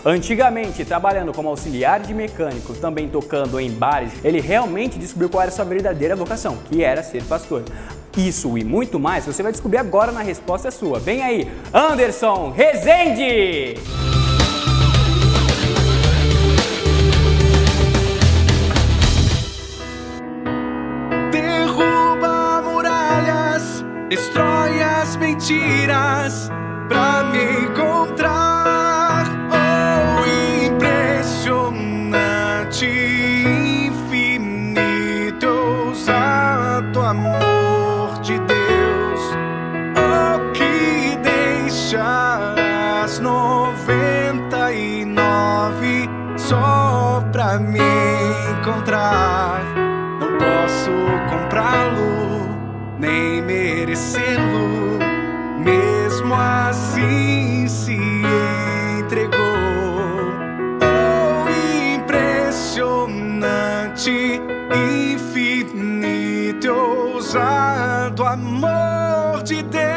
Antigamente, trabalhando como auxiliar de mecânico, também tocando em bares, ele realmente descobriu qual era a sua verdadeira vocação, que era ser pastor. Isso e muito mais você vai descobrir agora na Resposta é Sua. Vem aí, Anderson Rezende! Derruba muralhas, destrói as mentiras pra me encontrar. Oh, impressionante, infinito, ousado amor de Deus. Oh, que deixa as 99 só pra me encontrar. Não posso comprá-lo, nem merecê-lo, mesmo assim se entregou. Oh, impressionante, infinito, ousado amor de Deus.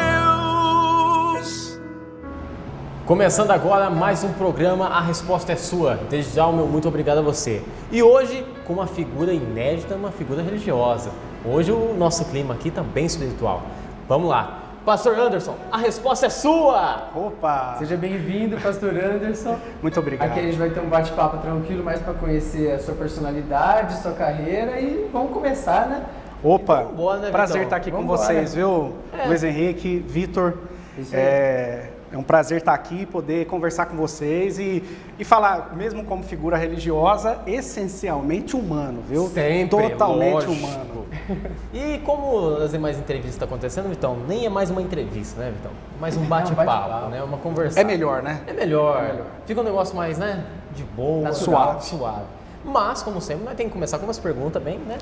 Começando agora mais um programa, A Resposta é Sua. Desde já o meu muito obrigado a você. E hoje com uma figura inédita, uma figura religiosa. Hoje o nosso clima aqui tá bem espiritual. Vamos lá. Pastor Anderson, a resposta é sua! Opa! Seja bem-vindo, Pastor Anderson. Muito obrigado. Aqui a gente vai ter um bate-papo tranquilo, mais para conhecer a sua personalidade, sua carreira e vamos começar, né? Opa! Vambora, né, prazer Vitão? estar aqui com Vambora. vocês, viu? Luiz Henrique, Vitor. Isso aí. É um prazer estar aqui, poder conversar com vocês e falar, mesmo como figura religiosa, essencialmente humano, viu? Sempre, Totalmente lógico. humano. E como as demais entrevistas estão acontecendo, Vitão, nem é mais uma entrevista, né, Vitão? Mais um bate-papo, bate-papo. né? Uma conversa. É melhor, né? É melhor. Fica um negócio mais, né? De boa, Natural. suave. Mas, como sempre, nós temos que começar com umas perguntas bem, né?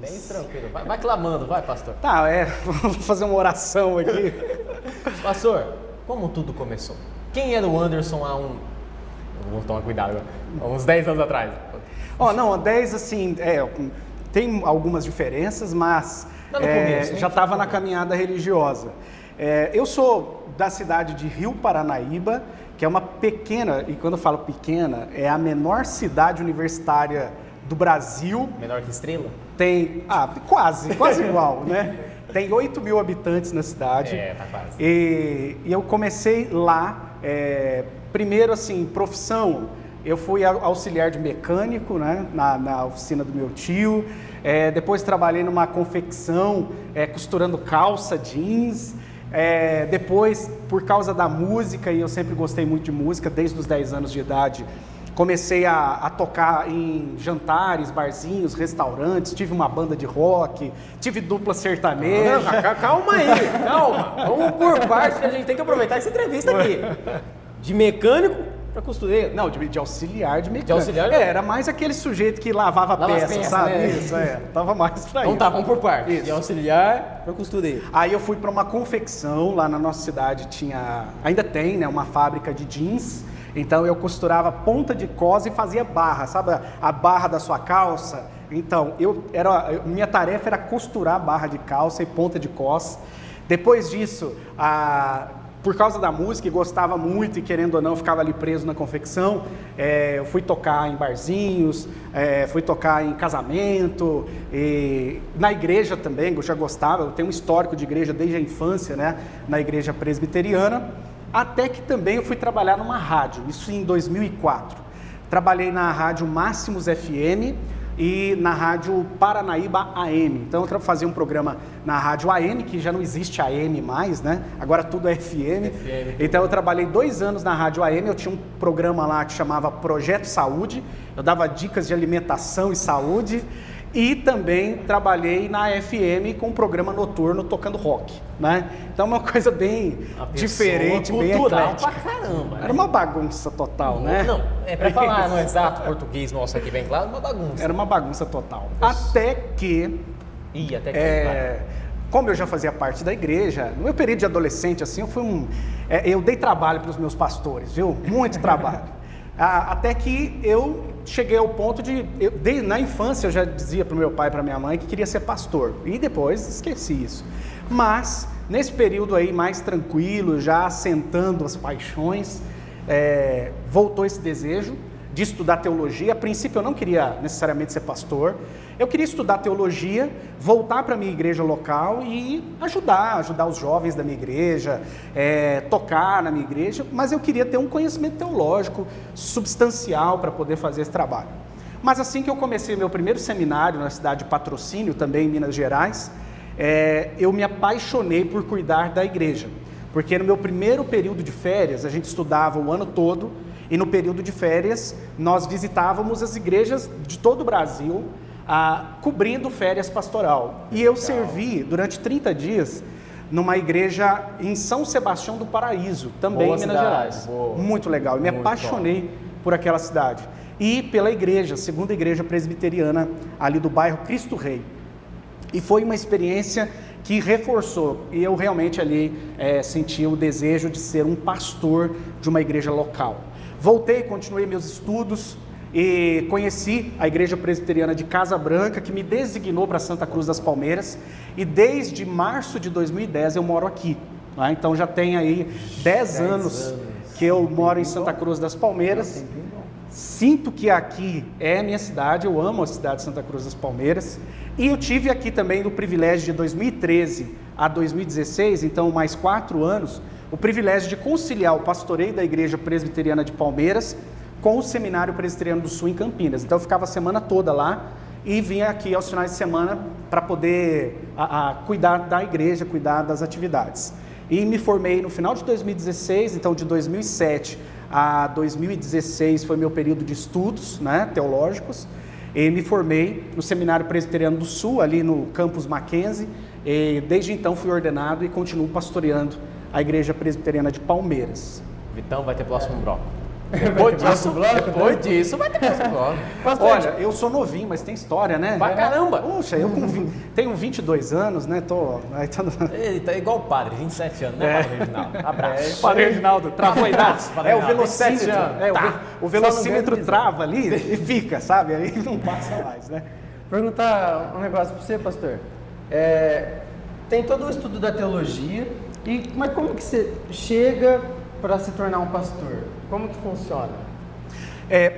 Bem tranquilo. Vai clamando, vai, pastor. Tá, vou fazer uma oração aqui. Pastor, como tudo começou? Quem era o Anderson Vamos tomar cuidado agora. Há uns 10 anos atrás. Ó, não, 10 assim, tem algumas diferenças, mas Lá no começo, né? já estava na caminhada religiosa. Eu sou da cidade de Rio Paranaíba, que é uma pequena, e quando eu falo pequena, é a menor cidade universitária do Brasil. Menor que Estrela? Tem, quase igual, né? Tem 8 mil habitantes na cidade. Tá quase. E eu comecei lá, primeiro assim, profissão, eu fui auxiliar de mecânico, né, na oficina do meu tio. Depois trabalhei numa confecção, costurando calça, jeans. Depois, por causa da música, e eu sempre gostei muito de música, desde os 10 anos de idade, comecei a tocar em jantares, barzinhos, restaurantes, tive uma banda de rock, tive dupla sertaneja. Calma aí, calma. Vamos por parte que a gente tem que aproveitar essa entrevista aqui. De mecânico para costureiro. Não, de auxiliar de mecânico. De auxiliar? Era mais aquele sujeito que lavava Lava as peça, peças, sabe? né? Isso, tava mais pra Então isso. tá, vamos por parte. Isso. De auxiliar para costureiro. Aí eu fui para uma confecção, lá na nossa cidade ainda tem, né, uma fábrica de jeans. Então eu costurava ponta de cos e fazia barra, sabe a barra da sua calça? Então, minha tarefa era costurar barra de calça e ponta de cos. Depois disso, por causa da música, e gostava muito e querendo ou não, ficava ali preso na confecção, eu fui tocar em barzinhos, fui tocar em casamento, e na igreja também, eu já gostava, eu tenho um histórico de igreja desde a infância, né, na igreja presbiteriana. Até que também eu fui trabalhar numa rádio, isso em 2004. Trabalhei na rádio Máximos FM e na rádio Paranaíba AM. Então eu fazia um programa na rádio AM, que já não existe AM mais, né? Agora tudo é FM. Então eu trabalhei 2 anos na rádio AM, eu tinha um programa lá que chamava Projeto Saúde. Eu dava dicas de alimentação e saúde. E também trabalhei na FM com um programa noturno tocando rock, né? Então uma coisa bem diferente, bem cultural eclética. pra caramba. Era uma bagunça total, né? Não, pra falar no exato português nosso aqui bem claro, uma bagunça. Era uma bagunça total. Até que, como eu já fazia parte da igreja, no meu período de adolescente, assim, eu dei trabalho para os meus pastores, viu? Muito trabalho. Até que eu cheguei ao ponto na infância eu já dizia para o meu pai e para minha mãe que queria ser pastor, e depois esqueci isso. Mas, nesse período aí mais tranquilo, já assentando as paixões, voltou esse desejo de estudar teologia. A princípio eu não queria necessariamente ser pastor, eu queria estudar teologia, voltar para a minha igreja local e ajudar os jovens da minha igreja, tocar na minha igreja, mas eu queria ter um conhecimento teológico substancial para poder fazer esse trabalho. Mas assim que eu comecei meu primeiro seminário na cidade de Patrocínio, também em Minas Gerais, eu me apaixonei por cuidar da igreja, porque no meu primeiro período de férias, a gente estudava o ano todo, e no período de férias nós visitávamos as igrejas de todo o Brasil, cobrindo férias pastoral. E eu servi durante 30 dias numa igreja em São Sebastião do Paraíso, também em Minas Gerais. Muito legal, eu me apaixonei por aquela cidade. E pela igreja, segunda igreja presbiteriana ali do bairro Cristo Rei. E foi uma experiência que reforçou, e eu realmente ali senti o desejo de ser um pastor de uma igreja local. Voltei, continuei meus estudos e conheci a igreja presbiteriana de Casa Branca, que me designou para Santa Cruz das Palmeiras, e desde março de 2010 eu moro aqui. Né? Então já tem aí 10 anos que eu moro em Santa Cruz das Palmeiras. Sinto que aqui é a minha cidade, eu amo a cidade de Santa Cruz das Palmeiras. E eu tive aqui também o privilégio de 2013 a 2016, então mais 4 anos, o privilégio de conciliar o pastoreio da Igreja Presbiteriana de Palmeiras com o Seminário Presbiteriano do Sul em Campinas. Então eu ficava a semana toda lá e vinha aqui aos finais de semana para poder cuidar da igreja, cuidar das atividades. E me formei no final de 2016, então de 2007 a 2016 foi meu período de estudos, né, teológicos, e me formei no Seminário Presbiteriano do Sul, ali no campus Mackenzie, e desde então fui ordenado e continuo pastoreando a Igreja Presbiteriana de Palmeiras. Vitão, vai ter próximo bloco. Depois disso vai ter próximo bloco. Olha, eu sou novinho, mas tem história, né? Pra caramba! Puxa, eu tenho 22 anos, né? Ele tá igual o padre, 27 anos, né, Padre Reginaldo? Abraço. Padre Reginaldo, travou a idade. O velocímetro. O velocímetro trava ali e fica, sabe? Aí não passa mais, né? Perguntar um negócio para você, pastor. Tem todo o estudo da teologia, mas como que você chega para se tornar um pastor? Como que funciona?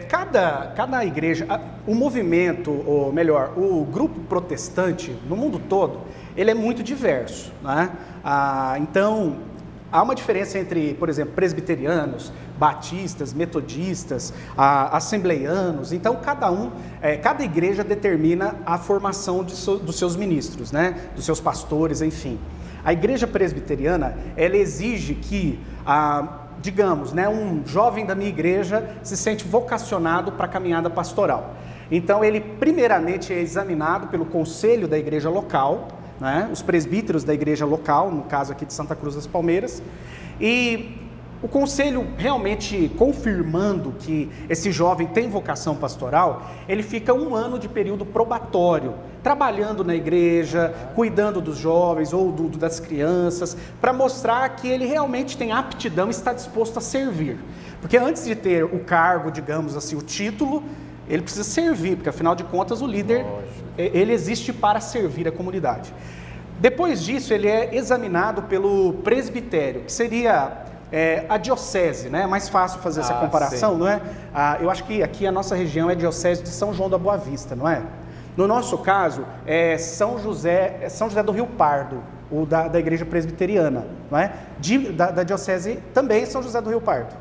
Cada igreja, o movimento, ou melhor, o grupo protestante no mundo todo, ele é muito diverso, né? Então, há uma diferença entre, por exemplo, presbiterianos, batistas, metodistas, assembleianos. Então, cada igreja determina a formação dos seus ministros, né? Dos seus pastores, enfim. A igreja presbiteriana, ela exige que digamos, né, um jovem da minha igreja se sente vocacionado para a caminhada pastoral. Então ele primeiramente é examinado pelo conselho da igreja local, né, os presbíteros da igreja local, no caso aqui de Santa Cruz das Palmeiras, e o conselho realmente confirmando que esse jovem tem vocação pastoral, ele fica 1 ano de período probatório, trabalhando na igreja, cuidando dos jovens ou das crianças, para mostrar que ele realmente tem aptidão e está disposto a servir. Porque antes de ter o cargo, digamos assim, o título, ele precisa servir, porque afinal de contas o líder, ele existe para servir a comunidade. Depois disso, ele é examinado pelo presbitério, que seria a diocese, né? É mais fácil fazer essa comparação, sim. Não é? Eu acho que aqui a nossa região é a diocese de São João da Boa Vista, não é? No nosso caso, é São José do Rio Pardo, o da igreja presbiteriana, não é? Da diocese também São José do Rio Pardo.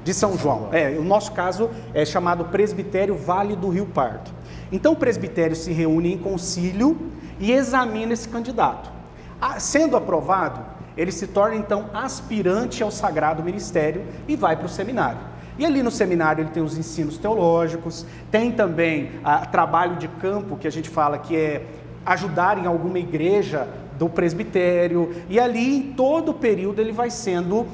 De São João. O nosso caso é chamado Presbitério Vale do Rio Pardo. Então o presbitério se reúne em concílio e examina esse candidato. Sendo aprovado, ele se torna então aspirante ao sagrado ministério e vai para o seminário. E ali no seminário ele tem os ensinos teológicos, tem também trabalho de campo, que a gente fala que é ajudar em alguma igreja do presbitério, e ali em todo o período ele vai sendo,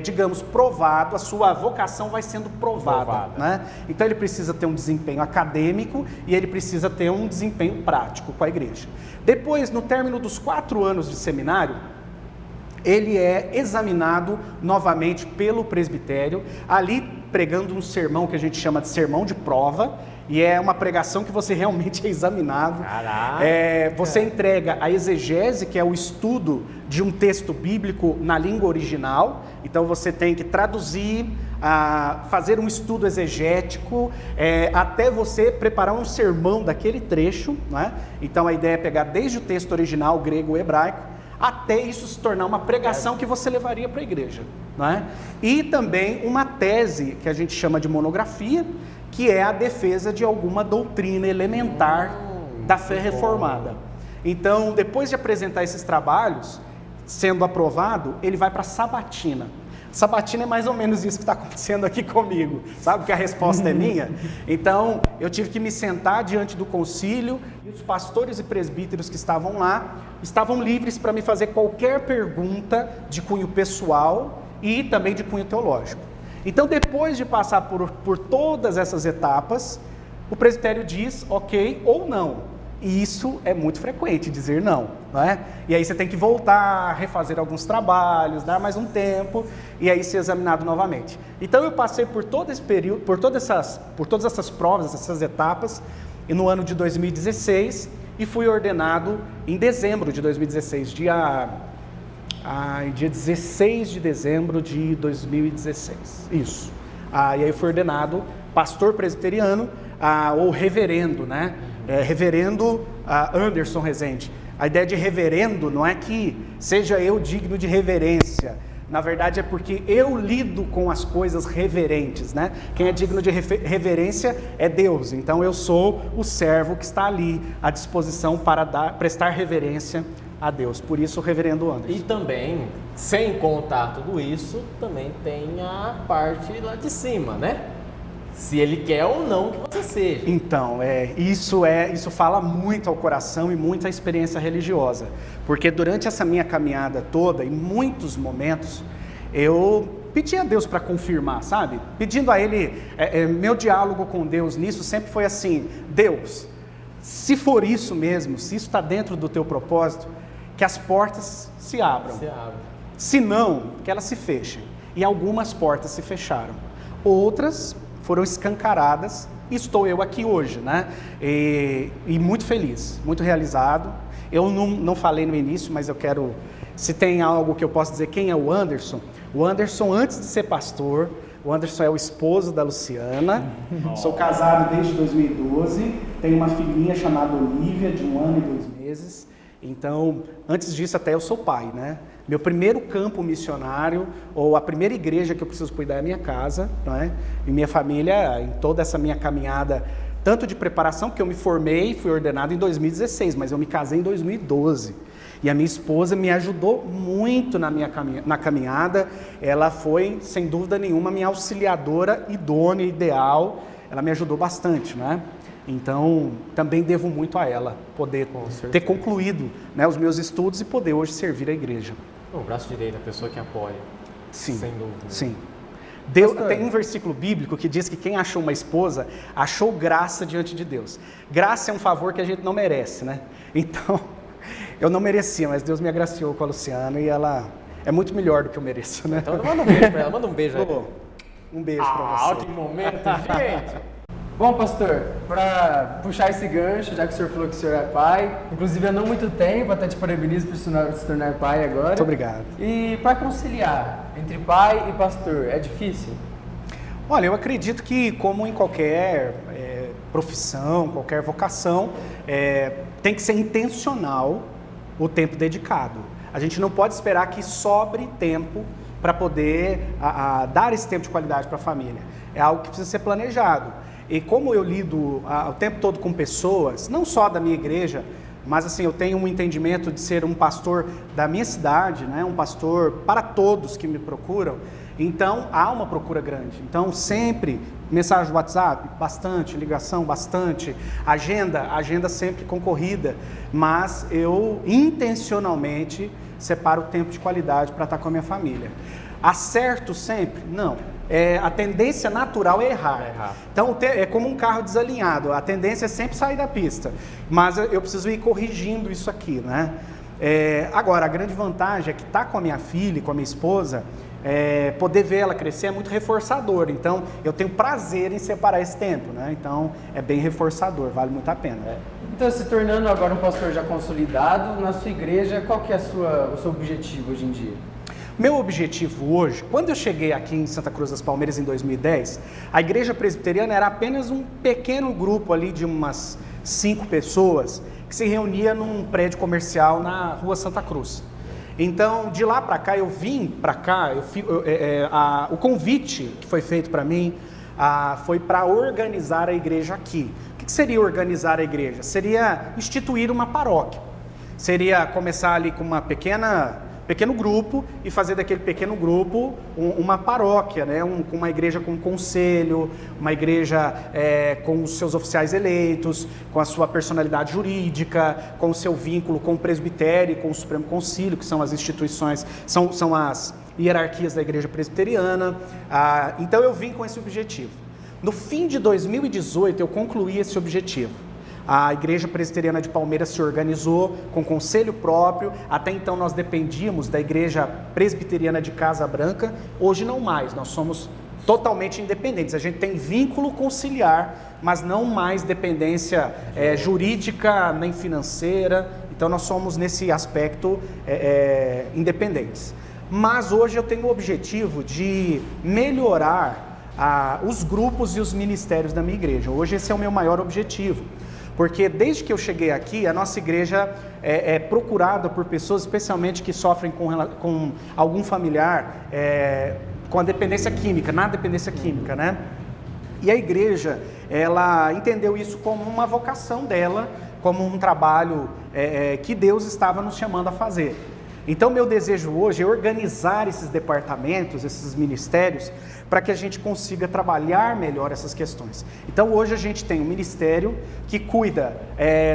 digamos, provado, a sua vocação vai sendo provada. Né? Então ele precisa ter um desempenho acadêmico e ele precisa ter um desempenho prático com a igreja. Depois, no término dos 4 anos de seminário, ele é examinado novamente pelo presbitério, ali pregando um sermão que a gente chama de sermão de prova, e é uma pregação que você realmente é examinado. Você entrega a exegese, que é o estudo de um texto bíblico na língua original, então você tem que traduzir, a fazer um estudo exegético, até você preparar um sermão daquele trecho, né? Então a ideia é pegar desde o texto original, grego ou hebraico, até isso se tornar uma pregação que você levaria para a igreja, né? E também uma tese que a gente chama de monografia, que é a defesa de alguma doutrina elementar da fé reformada. Então, depois de apresentar esses trabalhos, sendo aprovado, ele vai para a sabatina. Sabatina é mais ou menos isso que está acontecendo aqui comigo, sabe? Que a resposta é minha. Então, eu tive que me sentar diante do concílio e os pastores e presbíteros que estavam lá estavam livres para me fazer qualquer pergunta de cunho pessoal e também de cunho teológico. Então, depois de passar por todas essas etapas, o presbitério diz ok ou não. E isso é muito frequente, dizer não, não é? E aí você tem que voltar, refazer alguns trabalhos, dar mais um tempo e aí ser examinado novamente. Então eu passei por todo esse período, por todas essas provas, essas etapas, e no ano de 2016, e fui ordenado em dezembro de 2016, dia 16 de dezembro de 2016, isso. E aí fui ordenado pastor presbiteriano, ou reverendo, né? Reverendo Anderson Rezende. A ideia de reverendo não é que seja eu digno de reverência. Na verdade é porque eu lido com as coisas reverentes, né? Quem é digno de reverência é Deus. Então eu sou o servo que está ali à disposição para prestar reverência a Deus. Por isso o reverendo Anderson. E também, sem contar tudo isso, também tem a parte lá de cima, né? Se ele quer ou não que você seja. Então, isso fala muito ao coração e muito à experiência religiosa. Porque durante essa minha caminhada toda, em muitos momentos, eu pedi a Deus para confirmar, sabe? Pedindo a Ele, meu diálogo com Deus nisso sempre foi assim: Deus, se for isso mesmo, se isso está dentro do teu propósito, que as portas se abram. Se não, que elas se fechem. E algumas portas se fecharam. Outras foram escancaradas, e estou eu aqui hoje, né? E muito feliz, muito realizado. Eu não falei no início, mas eu quero, se tem algo que eu posso dizer, quem é o Anderson? O Anderson, antes de ser pastor, o Anderson é o esposo da Luciana. Sou casado desde 2012, tenho uma filhinha chamada Olivia, de 1 ano e 2 meses. Então, antes disso até eu sou pai, né? Meu primeiro campo missionário, ou a primeira igreja que eu preciso cuidar é a minha casa, não é? E minha família, em toda essa minha caminhada, tanto de preparação, porque eu me formei, fui ordenado em 2016, mas eu me casei em 2012. E a minha esposa me ajudou muito na caminhada. Ela foi, sem dúvida nenhuma, minha auxiliadora idônea, ideal. Ela me ajudou bastante, né? Então, também devo muito a ela, poder ter concluído, né, os meus estudos e poder hoje servir a igreja. O braço direito, a pessoa que apoia. Sim, sem dúvida. Sim. Deus, tem um versículo bíblico que diz que quem achou uma esposa, achou graça diante de Deus. Graça é um favor que a gente não merece, né? Então, eu não merecia, mas Deus me agraciou com a Luciana e ela é muito melhor do que eu mereço, né? Então, manda um beijo pra ela, manda um beijo aí. Um beijo pra você. Que momento, gente! Bom, pastor, para puxar esse gancho, já que o senhor falou que o senhor é pai, inclusive há não muito tempo, até te parabenizo por se tornar pai agora. Muito obrigado. E para conciliar entre pai e pastor, é difícil? Olha, eu acredito que, como em qualquer profissão, qualquer vocação, tem que ser intencional o tempo dedicado. A gente não pode esperar que sobre tempo para poder dar esse tempo de qualidade para a família. É algo que precisa ser planejado. E como eu lido o tempo todo com pessoas, não só da minha igreja, mas assim, eu tenho um entendimento de ser um pastor da minha cidade, né? Um pastor para todos que me procuram, então há uma procura grande. Então sempre, mensagem do WhatsApp, bastante, ligação, bastante, agenda sempre concorrida, mas eu intencionalmente separo o tempo de qualidade para estar com a minha família. Acerto sempre? Não. A tendência natural é errar. Então é como um carro desalinhado, a tendência é sempre sair da pista, mas eu preciso ir corrigindo isso aqui, né? Agora, a grande vantagem é que estar com a minha filha e com a minha esposa, poder ver ela crescer é muito reforçador, então eu tenho prazer em separar esse tempo, né? Então é bem reforçador, vale muito a pena. Então, se tornando agora um pastor já consolidado na sua igreja, qual que é o seu objetivo hoje em dia? Meu objetivo hoje, quando eu cheguei aqui em Santa Cruz das Palmeiras em 2010, a igreja presbiteriana era apenas um pequeno grupo ali de umas 5 pessoas que se reunia num prédio comercial na rua Santa Cruz. Então, de lá para cá, eu vim para cá, o convite que foi feito para mim foi para organizar a igreja aqui. O que seria organizar a igreja? Seria instituir uma paróquia. Seria começar ali com uma pequeno grupo e fazer daquele pequeno grupo uma paróquia, né? Com uma igreja com conselho, uma igreja com os seus oficiais eleitos, com a sua personalidade jurídica, com o seu vínculo com o presbitério, com o Supremo Concílio, que são as instituições, são as hierarquias da igreja presbiteriana. Então eu vim com esse objetivo. No fim de 2018 eu concluí esse objetivo. A Igreja Presbiteriana de Palmeiras se organizou com conselho próprio. Até então nós dependíamos da Igreja Presbiteriana de Casa Branca. Hoje não mais, nós somos totalmente independentes. A gente tem vínculo conciliar, mas não mais dependência jurídica nem financeira. Então nós somos nesse aspecto independentes. Mas hoje eu tenho o objetivo de melhorar os grupos e os ministérios da minha igreja. Hoje esse é o meu maior objetivo. Porque desde que eu cheguei aqui, a nossa igreja é procurada por pessoas, especialmente que sofrem com algum familiar, com a dependência química, na dependência química, né? E a igreja, ela entendeu isso como uma vocação dela, como um trabalho que Deus estava nos chamando a fazer. Então, meu desejo hoje é organizar esses departamentos, esses ministérios, para que a gente consiga trabalhar melhor essas questões. Então, hoje a gente tem um ministério que cuida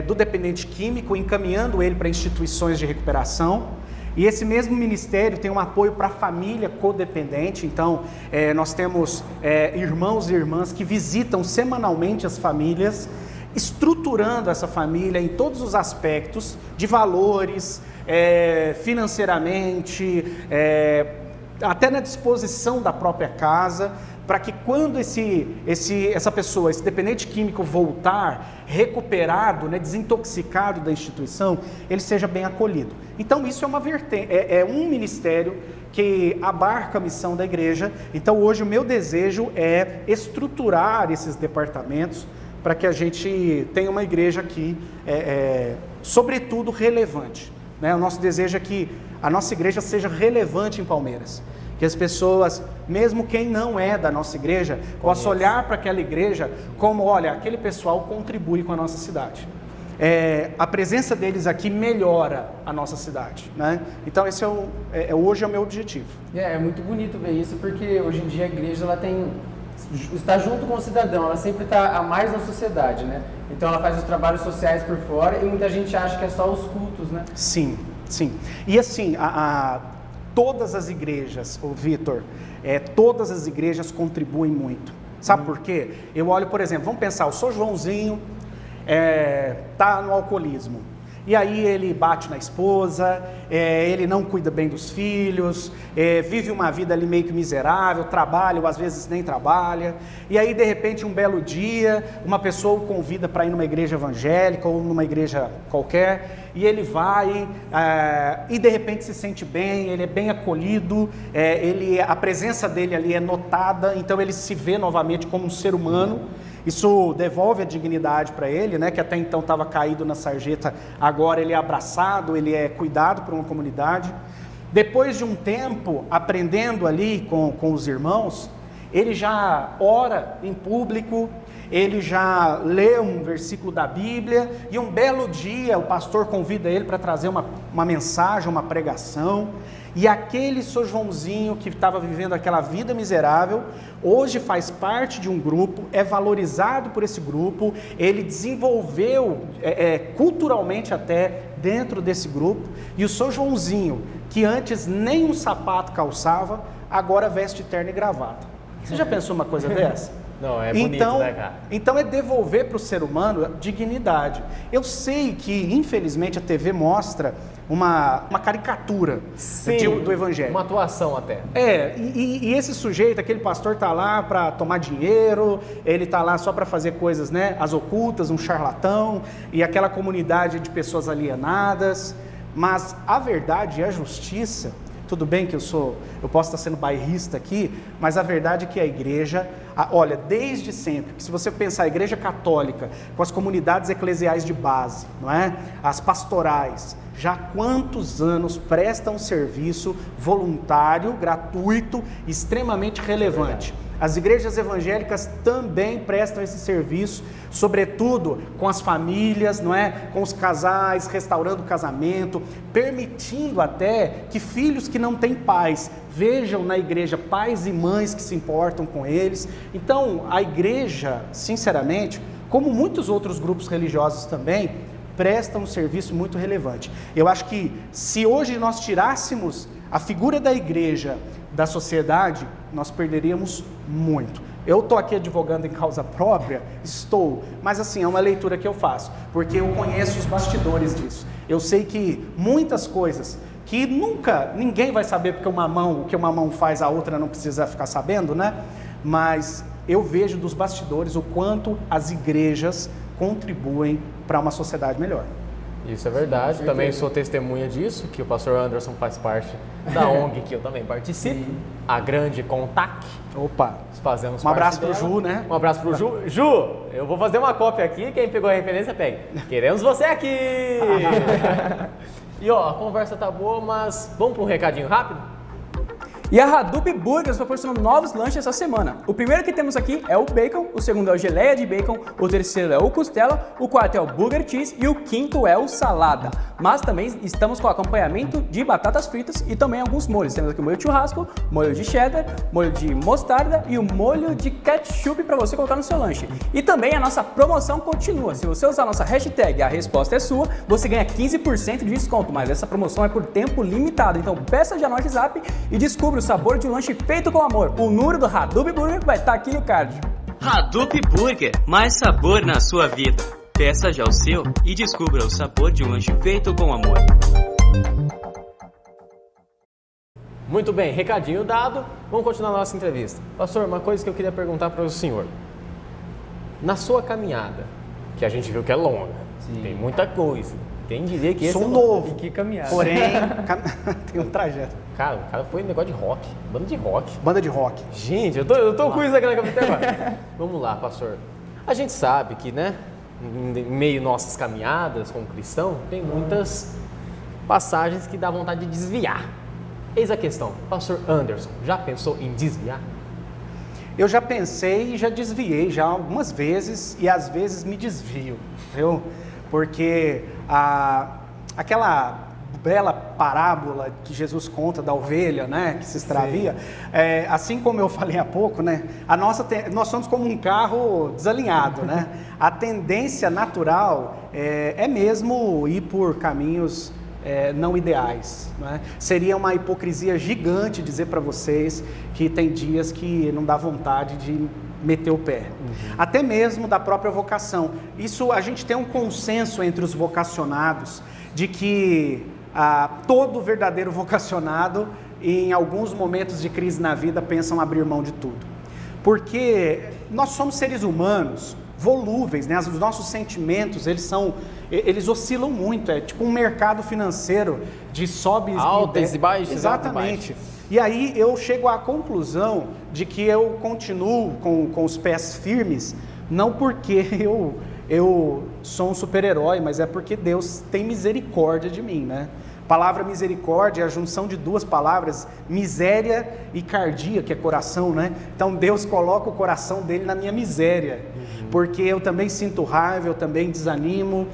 do dependente químico, encaminhando ele para instituições de recuperação. E esse mesmo ministério tem um apoio para a família codependente. Então, nós temos irmãos e irmãs que visitam semanalmente as famílias, estruturando essa família em todos os aspectos de valores, financeiramente, até na disposição da própria casa, para que quando essa pessoa, esse dependente químico voltar recuperado, né, desintoxicado da instituição, ele seja bem acolhido. Então isso é uma vertente, um ministério que abarca a missão da igreja. Então hoje o meu desejo é estruturar esses departamentos para que a gente tenha uma igreja aqui, sobretudo, relevante. Né? O nosso desejo é que a nossa igreja seja relevante em Palmeiras. Que as pessoas, mesmo quem não é da nossa igreja, possa olhar para aquela igreja como, olha, aquele pessoal contribui com a nossa cidade. A presença deles aqui melhora a nossa cidade. Né? Então esse hoje é o meu objetivo. É muito bonito ver isso, porque hoje em dia a igreja ela está junto com o cidadão, ela sempre está a mais na sociedade, né? Então ela faz os trabalhos sociais por fora e muita gente acha que é só os cultos, né? Sim, sim. E assim, todas as igrejas, Vitor, todas as igrejas contribuem muito. Sabe por quê? Eu olho, por exemplo, vamos pensar, o São Joãozinho está no alcoolismo. E aí ele bate na esposa, ele não cuida bem dos filhos, vive uma vida ali meio que miserável, trabalha ou às vezes nem trabalha. E aí de repente um belo dia, uma pessoa o convida para ir numa igreja evangélica ou numa igreja qualquer, e ele vai e de repente se sente bem, ele é bem acolhido, a presença dele ali é notada, então ele se vê novamente como um ser humano. Isso devolve a dignidade para ele, né, que até então estava caído na sarjeta, agora ele é abraçado, ele é cuidado por uma comunidade. Depois de um tempo aprendendo ali com os irmãos, ele já ora em público, ele já lê um versículo da Bíblia, e um belo dia o pastor convida ele para trazer uma mensagem, uma pregação. E aquele São Joãozinho que estava vivendo aquela vida miserável, hoje faz parte de um grupo, é valorizado por esse grupo, ele desenvolveu culturalmente até dentro desse grupo, e o São Joãozinho, que antes nem um sapato calçava, agora veste terno e gravata. Você já pensou uma coisa dessa? Não, é bonito, né, cara? Então é devolver para o ser humano dignidade. Eu sei que, infelizmente, a TV mostra uma caricatura do evangelho. Uma atuação até. E esse sujeito, aquele pastor está lá para tomar dinheiro, ele está lá só para fazer coisas, né, as ocultas, um charlatão, e aquela comunidade de pessoas alienadas. Mas a verdade e a justiça Tudo bem que eu posso estar sendo bairrista aqui, mas a verdade é que a igreja, olha, desde sempre, que se você pensar a igreja católica, com as comunidades eclesiais de base, não é? As pastorais, já há quantos anos prestam um serviço voluntário, gratuito, extremamente relevante. As igrejas evangélicas também prestam esse serviço, sobretudo com as famílias, não é? Com os casais, restaurando o casamento, permitindo até que filhos que não têm pais vejam na igreja pais e mães que se importam com eles. Então, a igreja, sinceramente, como muitos outros grupos religiosos também, prestam um serviço muito relevante. Eu acho que se hoje nós tirássemos a figura da igreja da sociedade, nós perderíamos muito. Eu estou aqui advogando em causa própria? Estou, mas assim, é uma leitura que eu faço, porque eu conheço os bastidores disso. Eu sei que muitas coisas que nunca, ninguém vai saber porque o que uma mão faz, a outra não precisa ficar sabendo, né? Mas eu vejo dos bastidores o quanto as igrejas contribuem para uma sociedade melhor. Isso é verdade, também sou testemunha disso, que o pastor Anderson faz parte da ONG que eu também participo, a Grande Contact. Opa! Fazemos um abraço dela. pro Ju, né? Um abraço pro Ju. Ju, eu vou fazer uma cópia aqui, quem pegou a referência pega. Queremos você aqui! E ó, a conversa tá boa, mas vamos para um recadinho rápido? E a Hadoop Burgers proporcionou novos lanches essa semana. O primeiro que temos aqui é o bacon, o segundo é o geleia de bacon, o terceiro é o costela, o quarto é o burger cheese e o quinto é o salada. Mas também estamos com acompanhamento de batatas fritas e também alguns molhos. Temos aqui o molho de churrasco, molho de cheddar, molho de mostarda e o molho de ketchup para você colocar no seu lanche. E também a nossa promoção continua. Se você usar a nossa hashtag A Resposta é Sua, você ganha 15% de desconto, mas essa promoção é por tempo limitado. Então peça já no WhatsApp e descubra o sabor de um lanche feito com amor. O número do Hadoop Burger vai estar aqui no card. Hadoop Burger, mais sabor na sua vida. Peça já o seu e descubra o sabor de um lanche feito com amor. Muito bem, recadinho dado, vamos continuar a nossa entrevista. Pastor, uma coisa que eu queria perguntar para o senhor. Na sua caminhada, que a gente viu que é longa, tem muita coisa, quem diria que esse Sou novo, Que caminhada. porém tem um trajeto. Cara, o cara foi um negócio de rock, banda de rock. Banda de rock. Gente, eu tô com isso aqui na cabeça agora. Vamos lá, pastor. A gente sabe que, né, em meio nossas caminhadas como cristão, tem muitas passagens que dá vontade de desviar. Eis a questão, pastor Anderson, já pensou em desviar? Eu já pensei e já desviei já algumas vezes e às vezes me desvio, viu? Porque aquela bela parábola que Jesus conta da ovelha, né, que se extravia, assim como eu falei há pouco, né, nós somos como um carro desalinhado, né? A tendência natural é mesmo ir por caminhos não ideais, né? Seria uma hipocrisia gigante dizer para vocês que tem dias que não dá vontade de meter o pé, até mesmo da própria vocação. Isso, a gente tem um consenso entre os vocacionados de que todo verdadeiro vocacionado, em alguns momentos de crise na vida, pensam abrir mão de tudo, porque nós somos seres humanos volúveis, né? Os nossos sentimentos, eles oscilam muito, é tipo um mercado financeiro de sobe altas e baixas. Exatamente. E aí eu chego à conclusão de que eu continuo com os pés firmes, não porque eu sou um super-herói, mas é porque Deus tem misericórdia de mim, né? A palavra misericórdia é a junção de duas palavras, miséria e cardia, que é coração, né? Então Deus coloca o coração dele na minha miséria, porque eu também sinto raiva, eu também desanimo,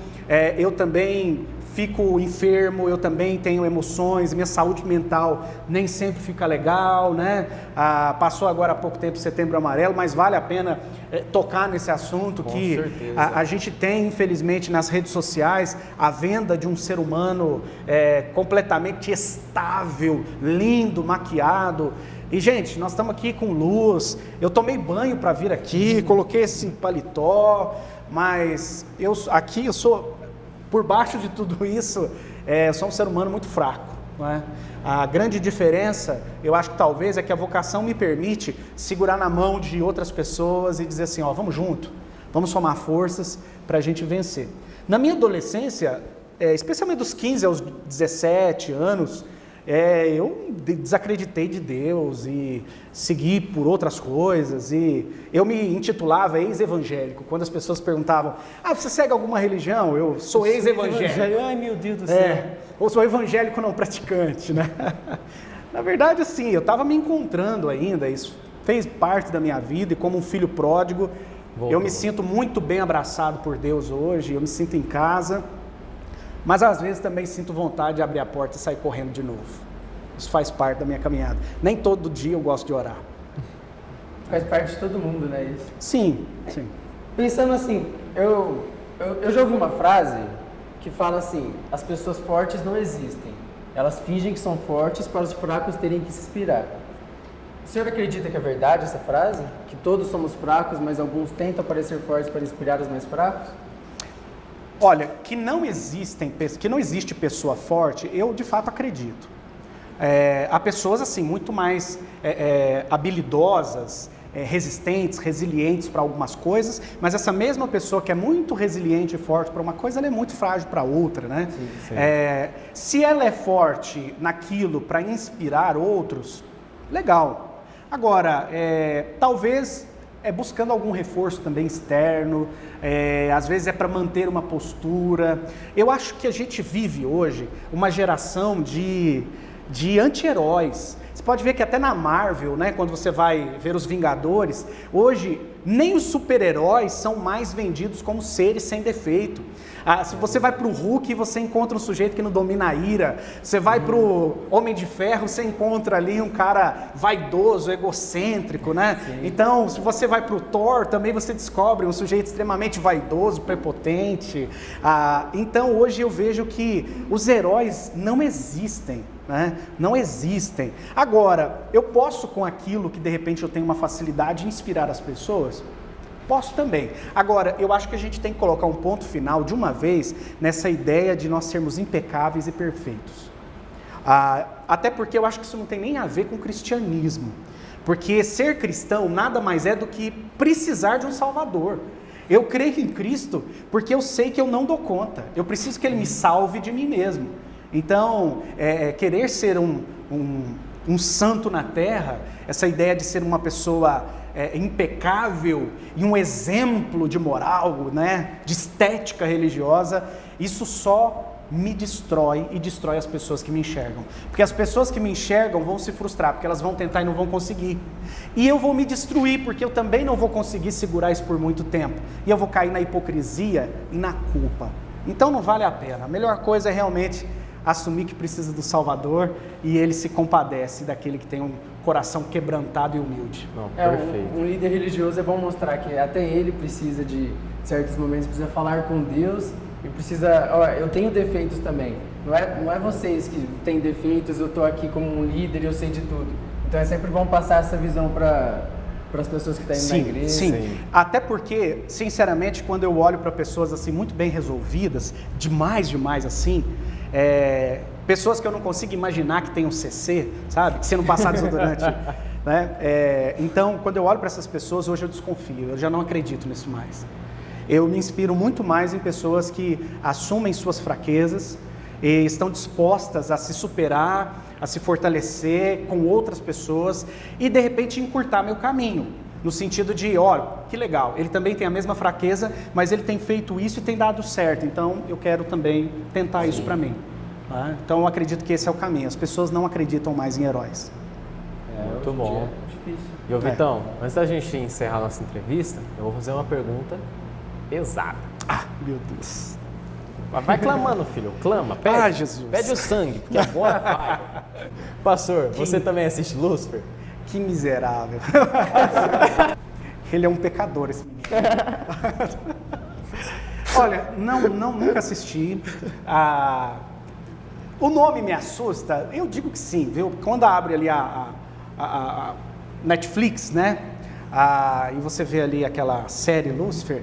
eu também fico enfermo, eu também tenho emoções, minha saúde mental nem sempre fica legal, né? Passou agora há pouco tempo o Setembro Amarelo, mas vale a pena tocar nesse assunto. Com que a gente tem, infelizmente, nas redes sociais, a venda de um ser humano completamente estável, lindo, maquiado. E, gente, nós estamos aqui com luz, eu tomei banho para vir aqui, coloquei esse paletó, mas eu sou... Por baixo de tudo isso, sou um ser humano muito fraco, não é? A grande diferença, eu acho que talvez, é que a vocação me permite segurar na mão de outras pessoas e dizer assim, ó, vamos junto, vamos somar forças para a gente vencer. Na minha adolescência, especialmente dos 15 aos 17 anos, eu desacreditei de Deus e segui por outras coisas, e eu me intitulava ex-evangélico. Quando as pessoas perguntavam, você segue alguma religião? Eu sou ex-evangélico. Ai, meu Deus do céu. Ou sou evangélico não praticante, né? Na verdade, assim, eu estava me encontrando ainda, isso fez parte da minha vida, e como um filho pródigo, eu me sinto muito bem abraçado por Deus hoje, eu me sinto em casa, mas às vezes também sinto vontade de abrir a porta e sair correndo de novo. Isso faz parte da minha caminhada. Nem todo dia eu gosto de orar. Faz parte de todo mundo, né, isso? Sim, sim. Pensando assim, eu já ouvi uma frase que fala assim, as pessoas fortes não existem. Elas fingem que são fortes para os fracos terem que se inspirar. O senhor acredita que é verdade essa frase? Que todos somos fracos, mas alguns tentam parecer fortes para inspirar os mais fracos? Olha, que não existe pessoa forte, eu de fato acredito. Há pessoas assim muito mais habilidosas, resistentes, resilientes para algumas coisas, mas essa mesma pessoa que é muito resiliente e forte para uma coisa, ela é muito frágil para outra, né? Sim, sim. Se ela é forte naquilo para inspirar outros, legal. Agora, talvez buscando algum reforço também externo, às vezes é para manter uma postura. Eu acho que a gente vive hoje uma geração de anti-heróis. Você pode ver que até na Marvel, né, quando você vai ver os Vingadores, hoje nem os super-heróis são mais vendidos como seres sem defeito. Se você vai para o Hulk, você encontra um sujeito que não domina a ira. Você vai para o Homem de Ferro, você encontra ali um cara vaidoso, egocêntrico, né? Sim. Então, se você vai para o Thor, também você descobre um sujeito extremamente vaidoso, prepotente. Então, hoje eu vejo que os heróis não existem. Né? Não existem. Agora, eu posso com aquilo que de repente eu tenho uma facilidade de inspirar as pessoas? Posso também. Agora, eu acho que a gente tem que colocar um ponto final de uma vez nessa ideia de nós sermos impecáveis e perfeitos. Até porque eu acho que isso não tem nem a ver com o cristianismo. Porque ser cristão nada mais é do que precisar de um Salvador. Eu creio em Cristo porque eu sei que eu não dou conta. Eu preciso que Ele me salve de mim mesmo. Então, querer ser um santo na terra, essa ideia de ser uma pessoa impecável e um exemplo de moral, né, de estética religiosa, isso só me destrói e destrói as pessoas que me enxergam. Porque as pessoas que me enxergam vão se frustrar, porque elas vão tentar e não vão conseguir. E eu vou me destruir, porque eu também não vou conseguir segurar isso por muito tempo. E eu vou cair na hipocrisia e na culpa. Então não vale a pena. A melhor coisa é realmente assumir que precisa do Salvador e Ele se compadece daquele que tem um coração quebrantado e humilde. Não, perfeito. Um líder religioso é bom mostrar que até ele precisa de certos momentos, precisa falar com Deus e precisa... eu tenho defeitos também. Não é vocês que têm defeitos, eu estou aqui como um líder e eu sei de tudo. Então é sempre bom passar essa visão para as pessoas que estão indo na igreja. Sim. Até porque, sinceramente, quando eu olho para pessoas assim muito bem resolvidas, demais assim, pessoas que eu não consigo imaginar que tenham CC, sabe? Que se não passar desodorante, né? Então, quando eu olho para essas pessoas, hoje eu desconfio, eu já não acredito nisso mais. Eu me inspiro muito mais em pessoas que assumem suas fraquezas e estão dispostas a se superar, a se fortalecer com outras pessoas e, de repente, encurtar meu caminho. No sentido de, olha, que legal, ele também tem a mesma fraqueza, mas ele tem feito isso e tem dado certo, então eu quero também tentar isso para mim. Tá? Então eu acredito que esse é o caminho, as pessoas não acreditam mais em heróis. Muito bom. Difícil. E ô Vitão, antes da gente encerrar a nossa entrevista, eu vou fazer uma pergunta pesada. Meu Deus. Vai clamando, filho, clama, pede, Jesus. Pede o sangue, porque agora vai. Pastor, você também assiste Lúcifer? Que miserável. Ele é um pecador, esse menino. Olha, nunca assisti. O nome me assusta? Eu digo que sim, viu? Quando abre ali a Netflix, né? E você vê ali aquela série Lúcifer,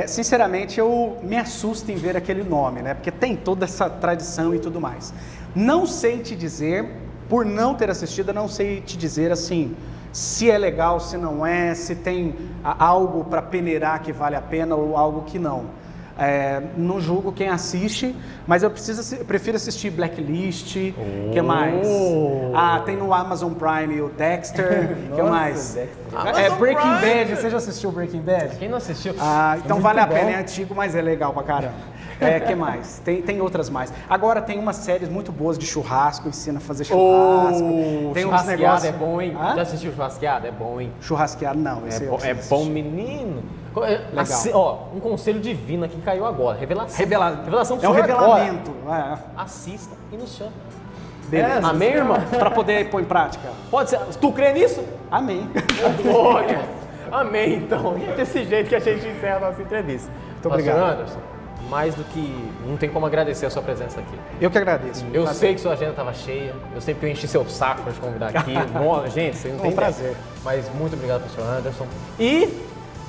sinceramente eu me assusto em ver aquele nome, né? Porque tem toda essa tradição e tudo mais. Não sei te dizer, por não ter assistido, eu não sei te dizer assim, se é legal, se não é, se tem algo para peneirar que vale a pena ou algo que não. Não julgo quem assiste, mas eu prefiro assistir Blacklist. Que mais? Tem no Amazon Prime o Dexter. Que mais? Breaking Bad. Você já assistiu Breaking Bad? Quem não assistiu? Então vale a pena. É antigo, mas é legal pra caramba. Que mais? Tem outras mais. Agora tem umas séries muito boas de churrasco, ensina a fazer churrasco. Tem uns negócios. É bom, hein? Já assistiu Churrasqueada? É bom, hein? Churrasqueado não. É bom, menino. Legal. Um conselho divino aqui caiu agora. Revelação É um revelamento. Assista e nos chama. Beleza. Amém, irmão? Pra poder pôr em prática. Pode ser. Tu crê nisso? Amém. Glória. Amém, então. E é desse jeito que a gente encerra a nossa entrevista. Muito obrigado. Pastor Anderson, mais do que... Não tem como agradecer a sua presença aqui. Eu que agradeço. Eu sei que sua agenda estava cheia. Eu sei que eu enchi seu saco para te convidar aqui. Bom, gente, você não tem prazer. ideia. Mas muito obrigado, pastor Anderson. E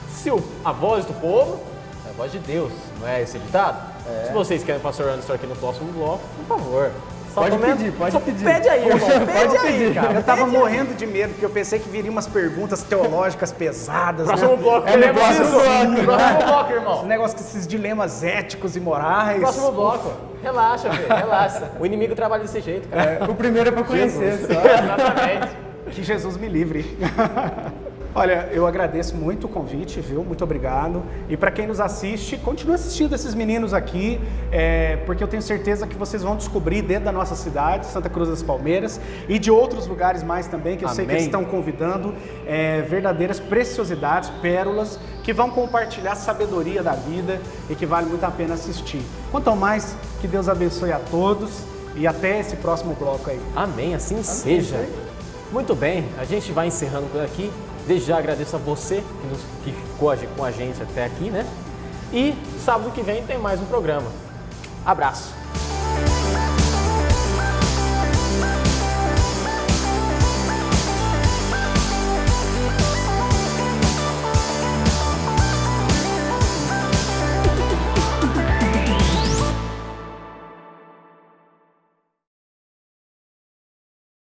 se a voz do povo é a voz de Deus, não é esse ditado? Se vocês querem o pastor Anderson aqui no próximo bloco, por favor. Pode pedir. Pede aí, irmão. Pede aí, cara. Eu tava morrendo de medo, porque eu pensei que viriam umas perguntas teológicas pesadas. Próximo bloco. Próximo bloco, irmão. Esse negócio com esses dilemas éticos e morais. Próximo bloco. Relaxa, velho. Relaxa. O inimigo trabalha desse jeito, cara. O primeiro é pra conhecer, só. Exatamente. Que Jesus me livre. Olha, eu agradeço muito o convite, viu? Muito obrigado. E para quem nos assiste, continue assistindo esses meninos aqui, porque eu tenho certeza que vocês vão descobrir dentro da nossa cidade, Santa Cruz das Palmeiras, e de outros lugares mais também, que eu sei que eles estão convidando, verdadeiras preciosidades, pérolas, que vão compartilhar a sabedoria da vida e que vale muito a pena assistir. Quanto ao mais, que Deus abençoe a todos e até esse próximo bloco aí. Amém, assim seja. Muito bem, a gente vai encerrando por aqui. Desde já agradeço a você que ficou com a gente até aqui, né? E sábado que vem tem mais um programa. Abraço!